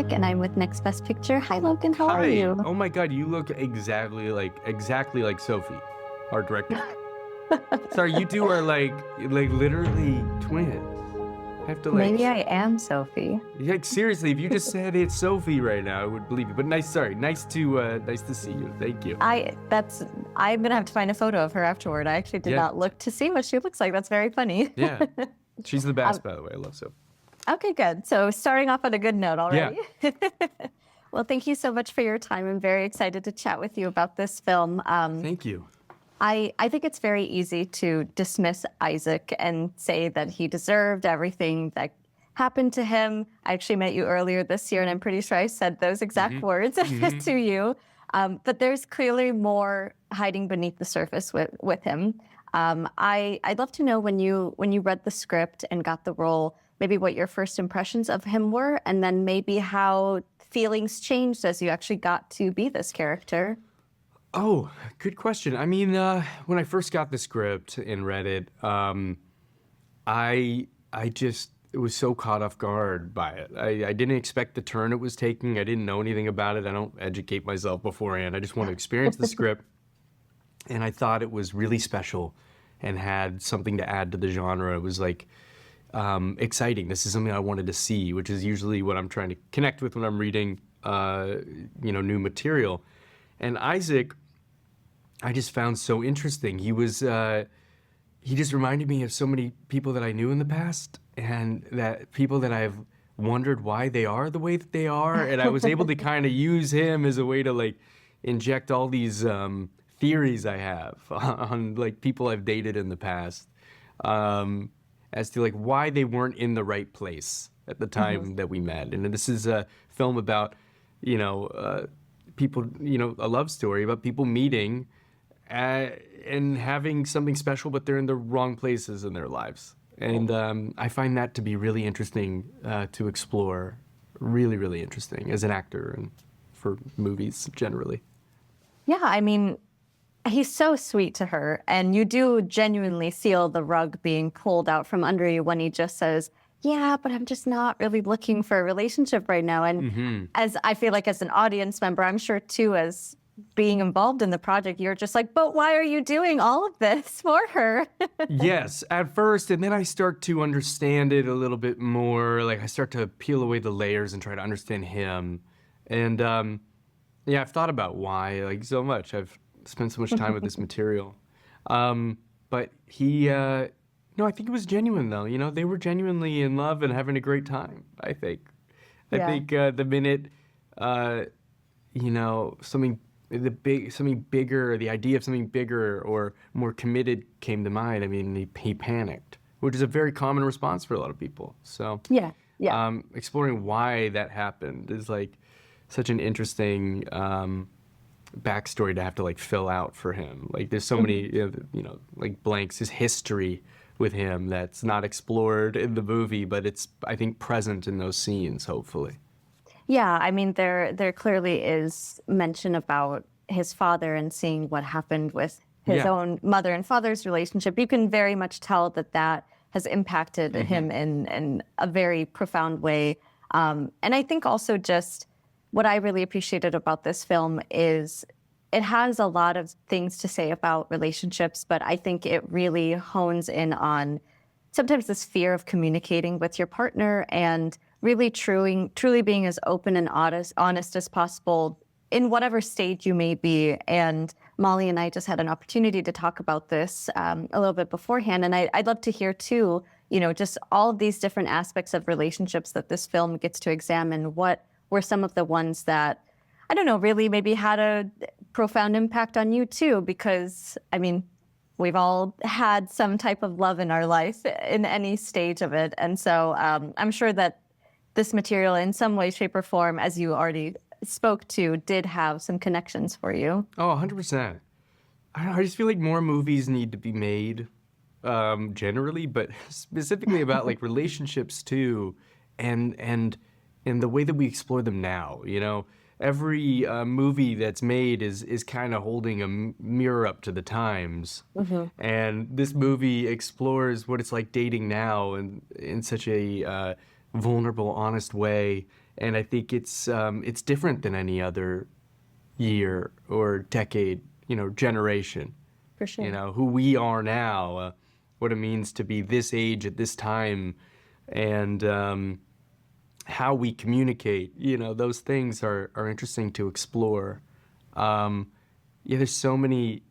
Sasic, and I'm with Next Best Picture. Hi, Logan. How are you? Oh my God, you look exactly like Sophie, our director. Sorry, you two are like literally twins. I have to Maybe I am Sophie. Like seriously, if you just said it's Sophie right now, I would believe you. But nice to see you. Thank you. I'm gonna have to find a photo of her afterward. I actually did not look to see what she looks like. That's very funny. Yeah, she's the best, by the way. I love Sophie. Okay, good. So starting off on a good note already. Yeah. Well, thank you so much for your time. I'm very excited to chat with you about this film. Thank you. I think it's very easy to dismiss Isaac and say that he deserved everything that happened to him. I actually met you earlier this year, and I'm pretty sure I said those exact words to you. But there's clearly more hiding beneath the surface with him. I'd love to know when you read the script and got the role, maybe what your first impressions of him were, and then maybe how feelings changed as you actually got to be this character. Oh, good question. I mean, when I first got the script and read it, I just was so caught off guard by it. I didn't expect the turn it was taking. I didn't know anything about it. I don't educate myself beforehand. I just want to experience the script. And I thought it was really special and had something to add to the genre. It was like exciting. This is something I wanted to see, which is usually what I'm trying to connect with when I'm reading, new material. And Isaac, I just found so interesting. He just reminded me of so many people that I knew in the past, and that people that I've wondered why they are the way that they are. And I was able to kind of use him as a way to like inject all these theories I have on like people I've dated in the past, as to like why they weren't in the right place at the time that we met. And this is a film about, people, a love story about people meeting and having something special, but they're in the wrong places in their lives. And I find that to be really interesting to explore, really, really interesting as an actor and for movies generally. Yeah, I mean, he's so sweet to her, and you do genuinely feel the rug being pulled out from under you when he just says, yeah, but I'm just not really looking for a relationship right now. And as I feel like as an audience member, I'm sure too, as being involved in the project, you're just like, but why are you doing all of this for her? Yes, at first, and then I start to understand it a little bit more. Like I start to peel away the layers and try to understand him. And I've thought about why like so much. I've spent so much time with this material. But he, no, I think it was genuine though. They were genuinely in love and having a great time, I think. I think the minute, something bigger, the idea of something bigger or more committed came to mind, I mean, he panicked, which is a very common response for a lot of people. So exploring why that happened is like such an interesting backstory to have to like fill out for him. Like there's so many, like blanks, his history with him that's not explored in the movie, but it's, I think, present in those scenes, hopefully. Yeah, I mean, there clearly is mention about his father and seeing what happened with his own mother and father's relationship. You can very much tell that has impacted him in a very profound way. And I think also just what I really appreciated about this film is it has a lot of things to say about relationships, but I think it really hones in on sometimes this fear of communicating with your partner and really truly being as open and honest as possible in whatever stage you may be. And Molly and I just had an opportunity to talk about this a little bit beforehand. And I'd love to hear too, just all of these different aspects of relationships that this film gets to examine. What were some of the ones that, I don't know, really maybe had a profound impact on you too? Because, I mean, we've all had some type of love in our life in any stage of it. And so I'm sure that this material in some way, shape, or form, as you already spoke to, did have some connections for you. Oh, 100%. I just feel like more movies need to be made generally, but specifically about like relationships too, and the way that we explore them now. Every movie that's made is kind of holding a mirror up to the times. And this movie explores what it's like dating now and in such a vulnerable, honest way. And I think it's different than any other year or decade, generation. For sure. Who we are now, what it means to be this age at this time, and how we communicate. Those things are interesting to explore. There's so many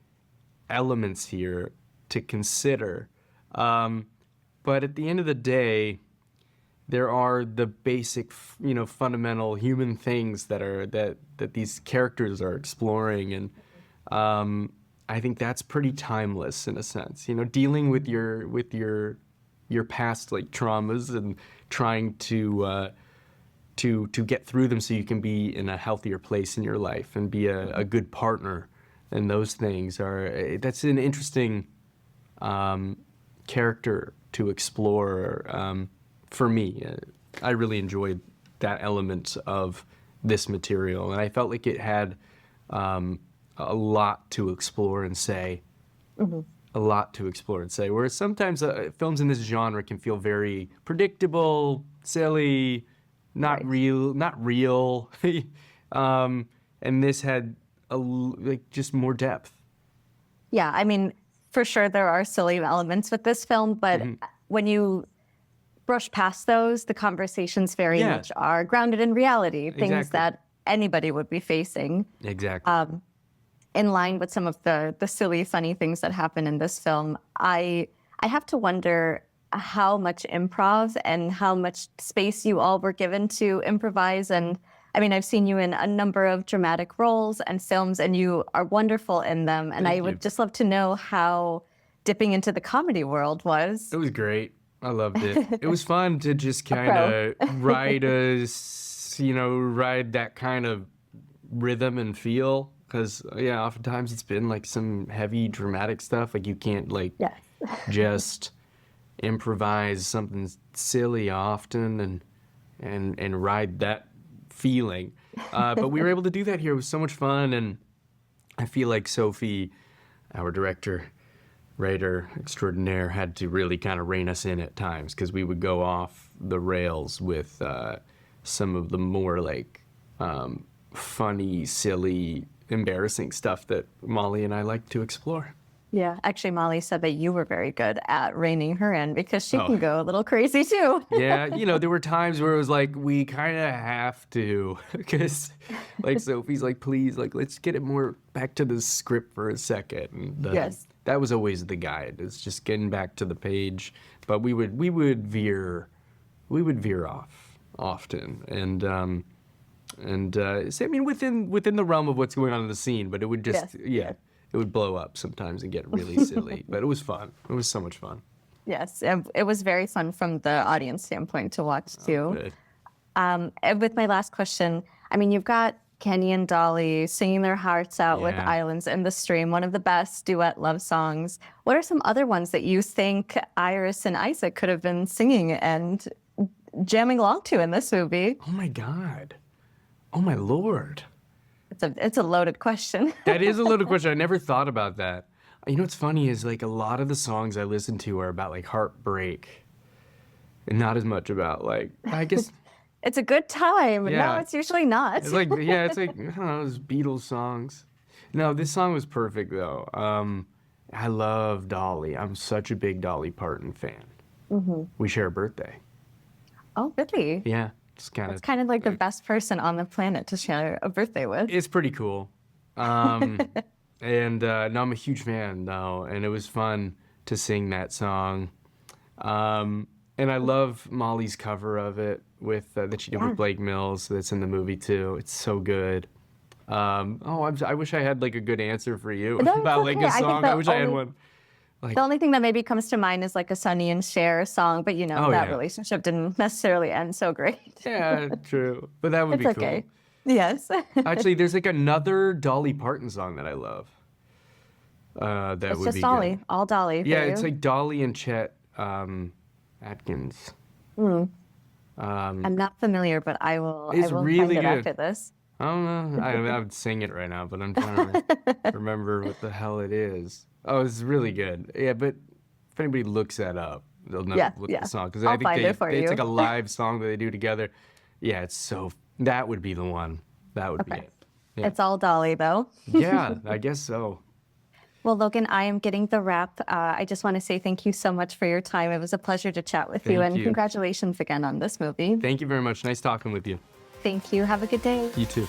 elements here to consider. But at the end of the day, there are the basic, fundamental human things that these characters are exploring, and I think that's pretty timeless in a sense. Dealing with your past like traumas and trying to get through them so you can be in a healthier place in your life and be a good partner. And those things that's an interesting character to explore for me. I really enjoyed that element of this material, and I felt like it had a lot to explore and say. A lot to explore and say. Whereas sometimes films in this genre can feel very predictable, silly, not real. And this had just more depth. Yeah, I mean, for sure there are silly elements with this film, but when you brush past those, the conversations very much are grounded in reality, things that anybody would be facing. Exactly. In line with some of the silly, funny things that happen in this film, I have to wonder how much improv and how much space you all were given to improvise. And I mean, I've seen you in a number of dramatic roles and films, and you are wonderful in them. And I would just love to know how dipping into the comedy world was. It was great. I loved it. It was fun to just kind of ride that kind of rhythm and feel. Because, oftentimes it's been like some heavy dramatic stuff. Like you can't just improvise something silly often and ride that feeling. But we were able to do that here. It was so much fun. And I feel like Sophie, our director, writer extraordinaire, had to really kind of rein us in at times because we would go off the rails with some of the more funny, silly, embarrassing stuff that Molly and I like to explore. Yeah, actually, Molly said that you were very good at reining her in because she can go a little crazy too. Yeah, there were times where it was like, we kind of have to, because Sophie's like, please, let's get it more back to the script for a second. And, yes. That was always the guide. It's just getting back to the page. But we would veer off often. And I mean, within the realm of what's going on in the scene, but it would just, it would blow up sometimes and get really silly. But it was fun. It was so much fun. Yes, it was very fun from the audience standpoint to watch too. And with my last question, I mean, you've got Kenny and Dolly singing their hearts out with Islands in the Stream, one of the best duet love songs. What are some other ones that you think Iris and Isaac could have been singing and jamming along to in this movie? Oh my God. Oh my Lord. It's a loaded question. That is a loaded question. I never thought about that. What's funny is a lot of the songs I listen to are about heartbreak and not as much about I guess. It's a good time. Yeah. No, it's usually not. It's I don't know, those Beatles songs. No, this song was perfect though. I love Dolly. I'm such a big Dolly Parton fan. We share a birthday. Oh, really? Yeah. It's kind of like the best person on the planet to share a birthday with. It's pretty cool. And no, I'm a huge fan though, and it was fun to sing that song. And I love Molly's cover of it with that she did with Blake Mills. That's in the movie too. It's so good. I wish I had a good answer for you about a song. I wish I had one. The only thing that maybe comes to mind is a Sonny and Cher song, but that relationship didn't necessarily end so great. Yeah, true. But that would be cool. Okay. Yes. Actually, there's another Dolly Parton song that I love. It's just Dolly, good. All Dolly. Yeah, it's Dolly and Chet Atkins. I'm not familiar, but I will really find it good. after this. I don't know. I would sing it right now, but I'm trying to remember what the hell it is. Oh, it's really good. Yeah, but if anybody looks that up, they'll know what the song. Because I think find it for it's you. a live song that they do together. Yeah, that would be the one. That would be Okay. it. Yeah. It's all Dolly, though. Yeah, I guess so. Well, Logan, I am getting the wrap. I just want to say thank you so much for your time. It was a pleasure to chat with you, Thank and you. congratulations again on this movie. Thank you very much. Nice talking with you. Thank you. Have a good day. You too.